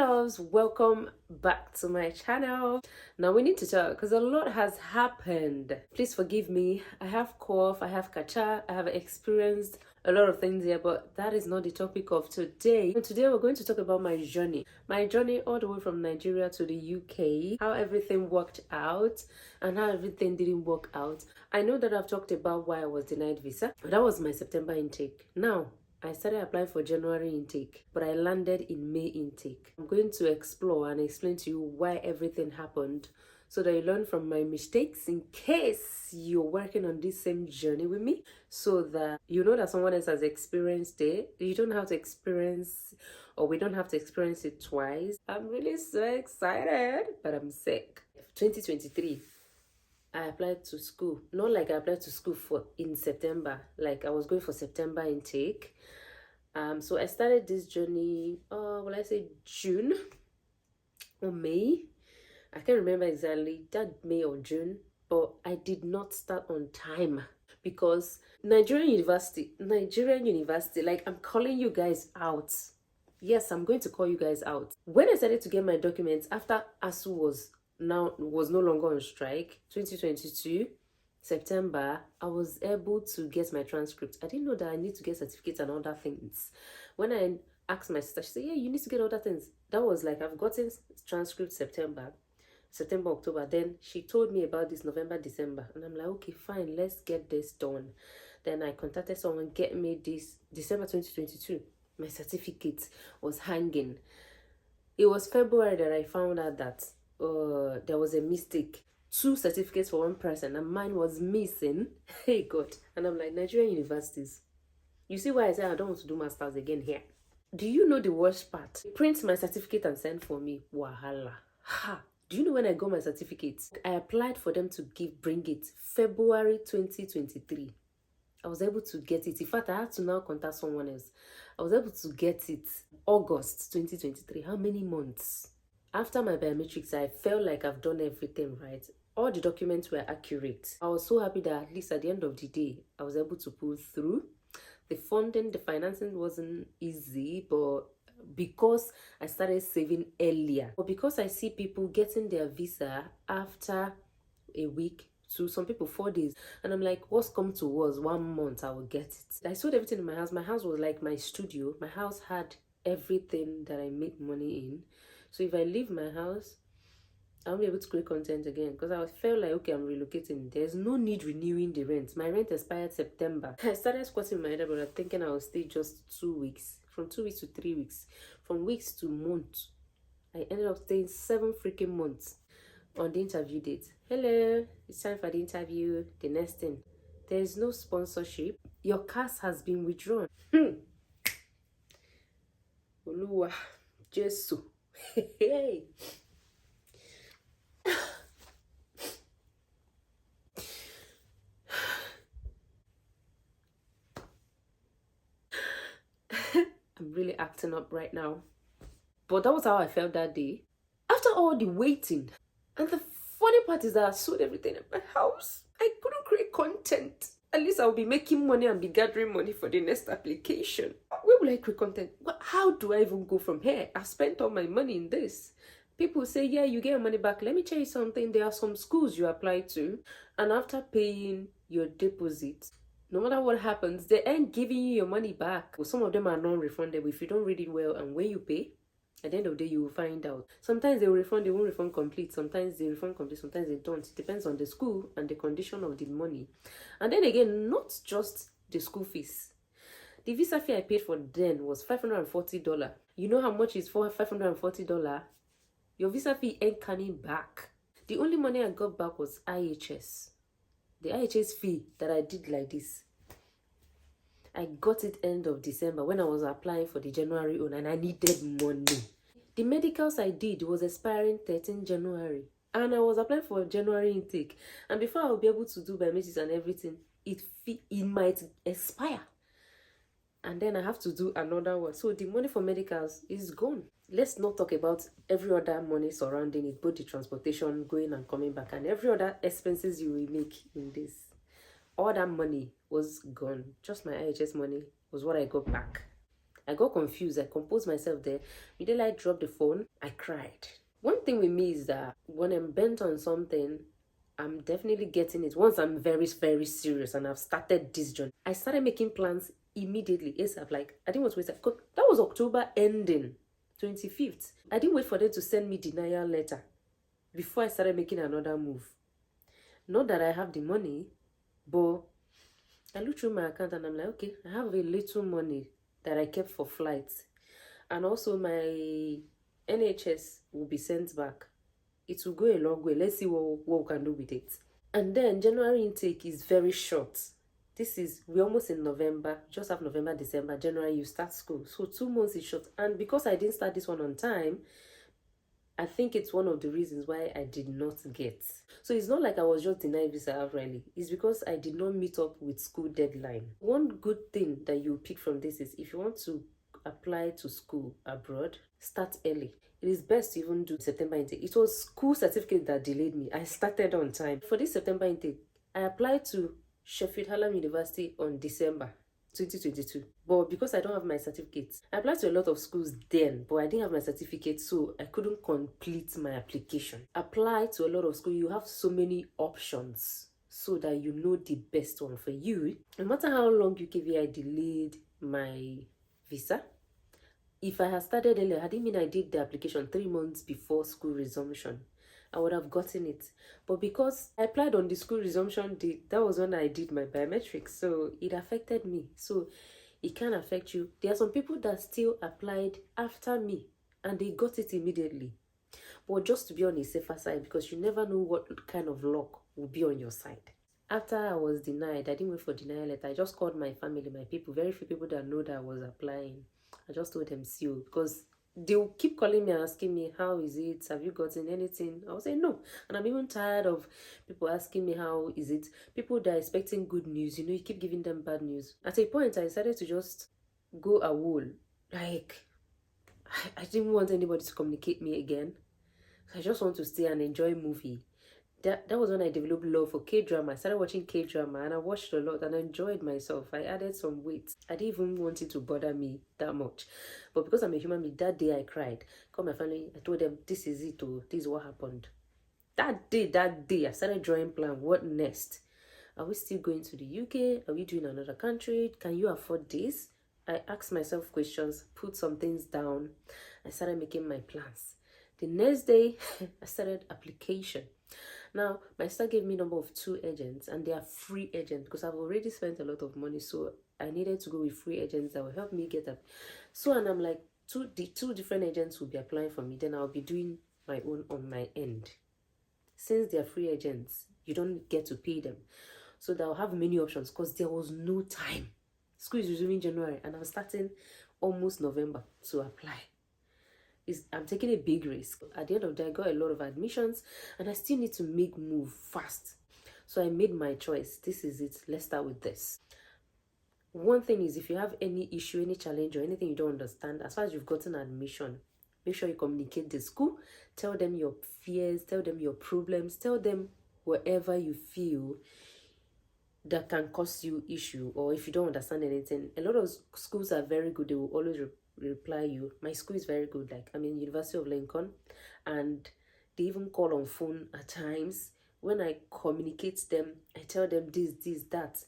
loves, welcome back to my channel. Now we need to talk because a lot has happened. Please forgive me. I have cough, I have kacha, I have experienced a lot of things here, but that is not the topic of today. And today we're going to talk about my journey all the way from Nigeria to the UK, how everything worked out and how everything didn't work out. I know that I've talked about why I was denied visa. That was my September intake. Now I started applying for January intake, but I landed in May intake. I'm going to explore and explain to you why everything happened so that you learn from my mistakes in case you're working on this same journey with me, so that you know that someone else has experienced it. You don't have to experience, or we don't have to experience it twice. I'm really so excited, but I'm sick. 2023. I applied to school. Not like I applied to school in September. Like I was going for September intake. So I started this journey, will I say June or May? I can't remember exactly, that May or June, but I did not start on time because Nigerian university, like I'm calling you guys out. Yes, I'm going to call you guys out. When I started to get my documents after ASU was no longer on strike, 2022 September, I was able to get my transcript. I didn't know that I need to get certificates and other things. When I asked my sister, she said, yeah, you need to get other things. That was like, I've gotten transcript September, October. Then she told me about this November, December. And I'm like, okay, fine, let's get this done. Then I contacted someone, get me this December 2022. My certificate was hanging. It was February that I found out that there was a mistake. 2 certificates for one person and mine was missing. Hey God. And I'm like, Nigerian universities. You see why I said I don't want to do masters again here. Do you know the worst part? They print my certificate and send for me. Wahala. Ha. Do you know when I got my certificate? I applied for them to bring it February 2023. I was able to get it. In fact, I had to now contact someone else. I was able to get it August 2023. How many months? After my biometrics, I felt like I've done everything right. All the documents were accurate. I was so happy that at least at the end of the day, I was able to pull through. The funding, the financing wasn't easy, but because I started saving earlier. But because I see people getting their visa after a week, to some people 4 days, and I'm like, what's come to was 1 month, I will get it. I sold everything in my house. My house was like my studio. My house had everything that I make money in. So if I leave my house, I won't be able to create content again because I felt like, okay, I'm relocating. There's no need renewing the rent. My rent expired September. I started squatting my head, but I'm thinking I will stay just 2 weeks. From 2 weeks to 3 weeks. From weeks to months. I ended up staying 7 freaking months on the interview date. Hello, it's time for the interview. The next thing, there is no sponsorship. Your cast has been withdrawn. Oluwa, Jesu. Hey. I'm really acting up right now. But that was how I felt that day. After all the waiting. And the funny part is that I sold everything in my house. I couldn't create content. At least I'll be making money and be gathering money for the next application. Where will I create content? How do I even go from here? I've spent all my money in this. People say, yeah, you get your money back. Let me tell you something. There are some schools you apply to, and after paying your deposit, no matter what happens, they ain't giving you your money back. Well, some of them are non-refundable if you don't read it well, and when you pay, at the end of the day, you will find out. Sometimes they will refund, they won't refund complete. Sometimes they refund complete, sometimes they don't. It depends on the school and the condition of the money. And then again, not just the school fees. The visa fee I paid for then was $540. You know how much is for $540? Your visa fee ain't coming back. The only money I got back was IHS. The IHS fee that I did like this. I got it end of December when I was applying for the January one and I needed money. The medicals I did was expiring 13 January. And I was applying for January intake. And before I will be able to do biometrics and everything, it might expire. And then I have to do another one. So the money for medicals is gone. Let's not talk about every other money surrounding it, both the transportation, going and coming back, and every other expenses you will make in this. All that money was gone. Just my IHS money was what I got back. I got confused. I composed myself there. Immediately I dropped the phone. I cried. One thing with me is that when I'm bent on something, I'm definitely getting it. Once I'm very, very serious and I've started this journey, I started making plans immediately. ASAP. Like, I didn't want to wait. That was October ending, 25th. I didn't wait for them to send me denial letter before I started making another move. Not that I have the money, but I looked through my account and I'm like, okay, I have a little money that I kept for flights. And also my NHS will be sent back. It will go a long way. Let's see what we can do with it. And then January intake is very short. We're almost in November. Just have November, December, January, you start school. So 2 months is short. And because I didn't start this one on time, I think it's one of the reasons why I did not get. So it's not like I was just denied visa outrightly. It's because I did not meet up with school deadline. One good thing that you pick from this is if you want to apply to school abroad, start early. It is best to even do September intake. It was school certificate that delayed me. I started on time. For this September intake, I applied to Sheffield Hallam University on December 2022. But because I don't have my certificates, I applied to a lot of schools then, but I didn't have my certificate, so I couldn't complete my application. Apply to a lot of schools. You have so many options so that you know the best one for you. No matter how long UKVI delayed my visa, if I had started earlier, I didn't mean I did the application 3 months before school resumption, I would have gotten it. But because I applied on the school resumption date, that was when I did my biometrics, so it affected me. So it can affect you. There are some people that still applied after me and they got it immediately. But just to be on the safer side, because you never know what kind of luck will be on your side. After I was denied, I didn't wait for denial letter. I just called my family, my people, very few people that know that I was applying. I just told them, see you, because they'll keep calling me and asking me, how is it? Have you gotten anything? I will say no. And I'm even tired of people asking me, how is it? People that are expecting good news, you keep giving them bad news. At a point, I decided to just go a whole. Like, I didn't want anybody to communicate me again. I just want to stay and enjoy movie. That was when I developed love for K-drama. I started watching K-drama and I watched a lot and I enjoyed myself. I added some weight. I didn't even want it to bother me that much. But because I'm a human being, that day I cried. Called my family, I told them, this is it, oh, this is what happened. That day, I started drawing plan. What next? Are we still going to the UK? Are we doing another country? Can you afford this? I asked myself questions, put some things down. I started making my plans. The next day, I started application. Now, my sister gave me number of 2 agents and they are free agents because I've already spent a lot of money. So I needed to go with free agents that will help me get up. So, and I'm like, the 2 different agents will be applying for me. Then I'll be doing my own on my end. Since they're free agents, you don't get to pay them. So they'll have many options because there was no time. School is resuming January and I'm starting almost November to apply. I'm taking a big risk. At the end of the day, I got a lot of admissions and I still need to make move fast. So I made my choice. This is it. Let's start with this. One thing is, if you have any issue, any challenge or anything you don't understand, as far as you've gotten admission, make sure you communicate the school. Tell them your fears, tell them your problems, tell them whatever you feel that can cause you issue, or if you don't understand anything. A lot of schools are very good. They will always reply you. My school is very good. Like, I'm in University of Lincoln and they even call on phone at times. When I communicate them, I tell them this, that.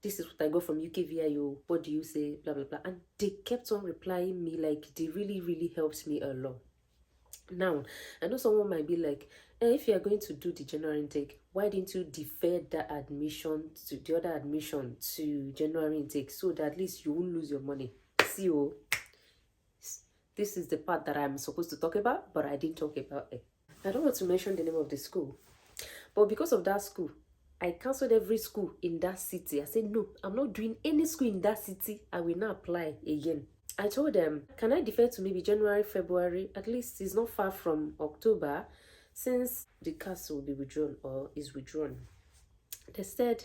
This is what I got from UKVIO. What do you say? Blah, blah, blah. And they kept on replying me. Like, they really, really helped me a lot. Now, I know someone might be like, if you are going to do the January intake, why didn't you defer the other admission to January intake so that at least you won't lose your money? See, this is the part that I'm supposed to talk about, but I didn't talk about it. I don't want to mention the name of the school, but because of that school, I cancelled every school in that city. I said, no, I'm not doing any school in that city. I will not apply again. I told them, can I defer to maybe January, February? At least it's not far from October, since the course will be withdrawn or is withdrawn. They said,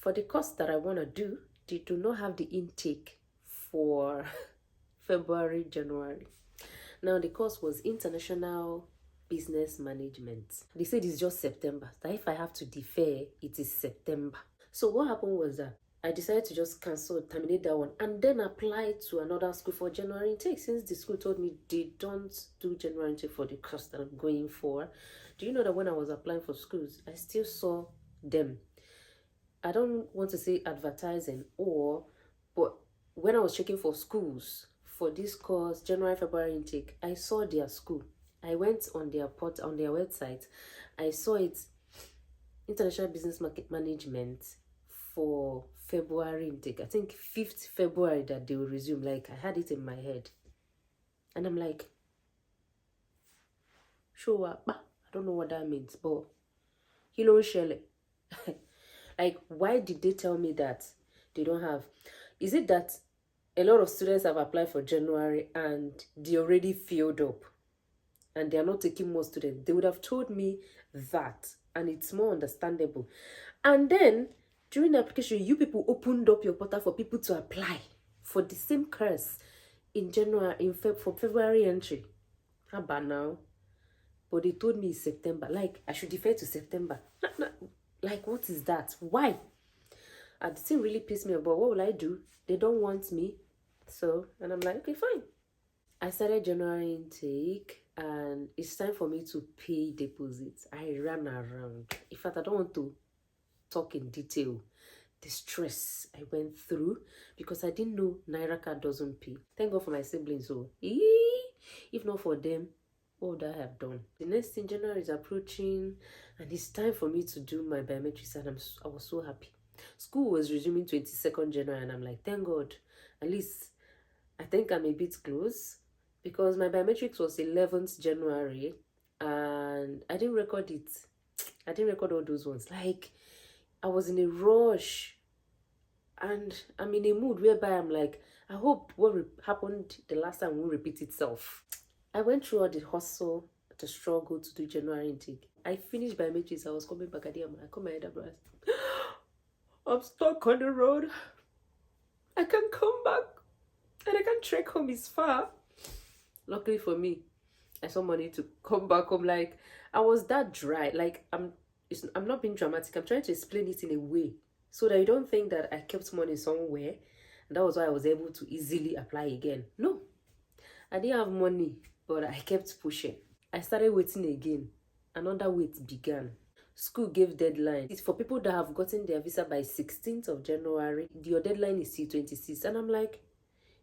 for the course that I want to do, they do not have the intake for February, January. Now, the course was International Business Management. They said it's just September. That if I have to defer, it is September. So what happened was that I decided to just cancel, terminate that one, and then apply to another school for January intake, since the school told me they don't do January intake for the course that I'm going for. Do you know that when I was applying for schools, I still saw them? I don't want to say advertising, but when I was checking for schools for this course, January, February intake, I saw their school. I went on their on their website. I saw it, International Business Market Management for February intake. I think 5th February that they will resume. Like, I had it in my head. And I'm like, show up. I don't know what that means, but Hilo Shele. Like, why did they tell me that they don't have? Is it that a lot of students have applied for January and they already filled up and they are not taking more students? They would have told me that, and it's more understandable. And then during the application, you people opened up your portal for people to apply for the same course in January, for February entry. How about now? But they told me it's September. Like, I should defer to September. Like, what is that? Why? And the thing really pissed me off. But what will I do? They don't want me. So, and I'm like, okay, fine. I started January intake, and it's time for me to pay deposits. I ran around. In fact, I don't want to talk in detail the stress I went through, because I didn't know Naira card doesn't pay. Thank God for my siblings. So, if not for them, what would I have done? The next thing, January is approaching, and it's time for me to do my biometrics, and I was so happy. School was resuming 22nd January, and I'm like, thank God. At least I think I'm a bit close, because my biometrics was 11th January, and I didn't record it. I didn't record all those ones. Like, I was in a rush, and I'm in a mood whereby I'm like, I hope what happened the last time won't repeat itself. I went through all the hustle, the struggle to do January intake. I finished biometrics. I was coming back at the end. I called my elder brother. I'm stuck on the road. I can't come back, and I can't trek home. It's far. Luckily for me, I saw money to come back home. Like, I was that dry. Like, I'm not being dramatic. I'm trying to explain it in a way so that you don't think that I kept money somewhere, and that was why I was able to easily apply again. No, I didn't have money, but I kept pushing. I started waiting again. Another wait began. School gave deadline. It's for people that have gotten their visa by 16th of January. Your deadline is till 26th. And I'm like,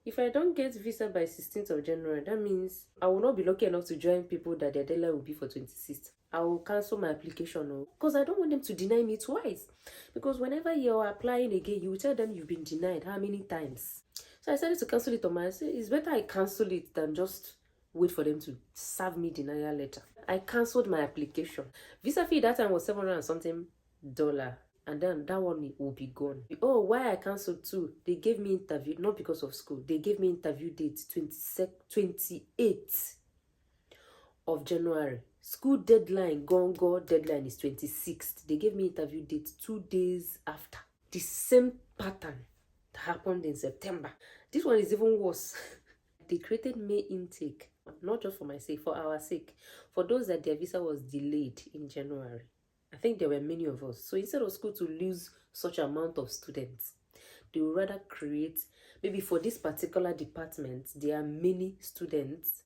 if I don't get visa by 16th of January, that means I will not be lucky enough to join people that their deadline will be for 26th. I will cancel my application, because I don't want them to deny me twice. Because whenever you're applying again, you will tell them you've been denied how many times. So I decided to cancel it on my. I said, it's better I cancel it than just wait for them to serve me denial letter. I cancelled my application. Visa fee that time was $700 and something, and then that one will be gone. Oh, why I cancelled too? They gave me interview, not because of school. They gave me interview date 28th of January. School deadline, go deadline is 26th. They gave me interview date 2 days after. The same pattern that happened in September. This one is even worse. They created May intake, not just for my sake, for our sake, for those that their visa was delayed in January. I think there were many of us. So instead of school to lose such amount of students, they would rather create, maybe for this particular department, there are many students.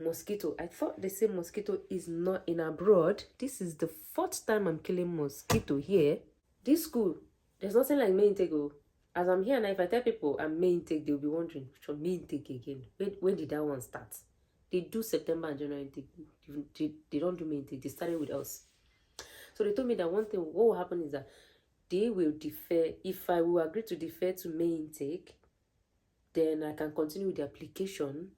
Mosquito. I thought they say mosquito is not in abroad. This is the 4th time I'm killing mosquito here. This school, there's nothing like May intake. As I'm here now, if I tell people I'm May intake, they'll be wondering, so May intake again. When did that one start? They do September and January intake. They don't do May intake. They started with us. So they told me that one thing, what will happen is that they will defer. If I will agree to defer to May intake, then I can continue with the application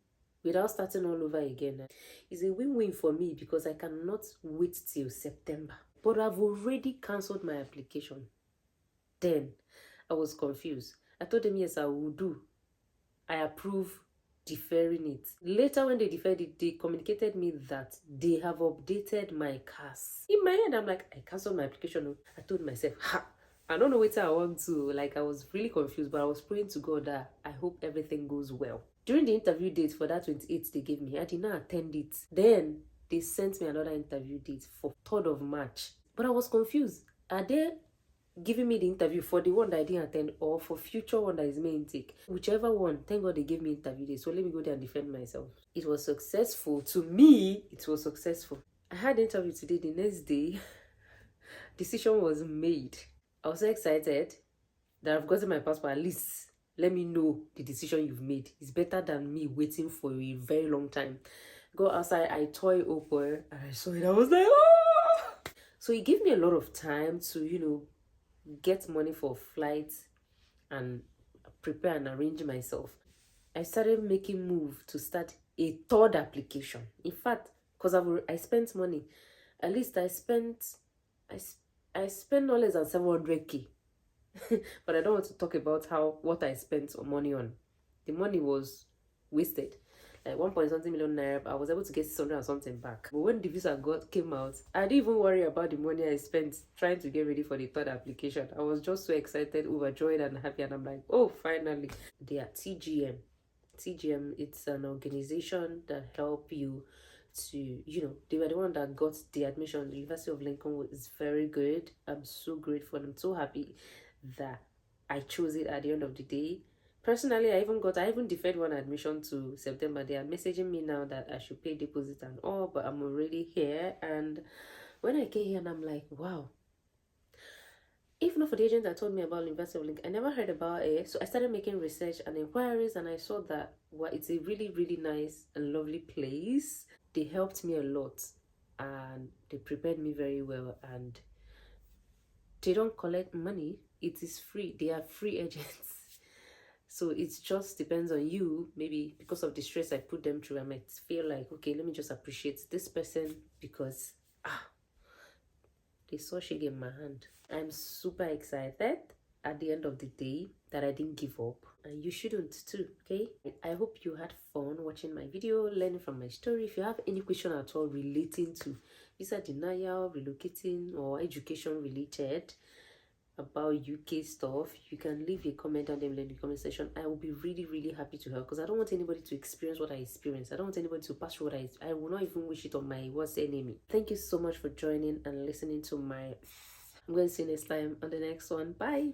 without starting all over again. It's a win-win for me, because I cannot wait till September. But I've already cancelled my application. Then I was confused. I told them, yes, I will do. I approve deferring it. Later, when they deferred it, they communicated me that they have updated my CAS. In my head, I'm like, I cancelled my application. I told myself, I don't know what I want to. Like, I was really confused, but I was praying to God that I hope everything goes well. During the interview date for that 28th they gave me, I did not attend it. Then they sent me another interview date for 3rd of March. But I was confused. Are they giving me the interview for the one that I didn't attend or for future one that is main intake. Whichever one, thank God they gave me interview day. So let me go there and defend myself. It was successful. To me, it was successful. I had the interview today. The next day, decision was made. I was so excited that I've gotten my passport. At least let me know the decision you've made. It's better than me waiting for a very long time. Go outside, I tore it open and I saw it. I was like, oh! So it gave me a lot of time to, you know, get money for flights and prepare and arrange myself. I started making move to start a third application. In fact, because I spent money, at least I spent no less than 700k. But I don't want to talk about what I spent money on. The money was wasted. Like 1 point something million naira. I was able to get 600 and something back. But when the visa came out, I didn't even worry about the money I spent trying to get ready for the third application. I was just so excited, overjoyed and happy, and I'm like, oh, finally. They are TGM. TGM, it's an organization that help you to, you know, they were the one that got the admission. The University of Lincoln was very good. I'm so grateful. I'm so happy that I chose it at the end of the day. Personally, I even deferred one admission to September. They are messaging me now that I should pay deposit and all, but I'm already here. And when I came here, and I'm like, wow. If not for the agent that told me about University of Lincoln, I never heard about it. So I started making research and inquiries, and I saw that, well, it's a really, really nice and lovely place. They helped me a lot, and they prepared me very well, and they don't collect money. It is free. They are free agents. So it just depends on you. Maybe because of the stress I put them through, I might feel like, okay, let me just appreciate this person because they saw shit in my hand. I'm super excited at the end of the day that I didn't give up, and you shouldn't too. Okay, I hope you had fun watching my video, learning from my story. If you have any question at all relating to visa denial, relocating, or education related about UK stuff, you can leave a comment down there in the comment section. I will be really, really happy to help, because I don't want anybody to experience what I experienced. I don't want anybody to pass through what I will not even wish it on my worst enemy. Thank you so much for joining and listening to my I'm going to see you next time on the next one. Bye.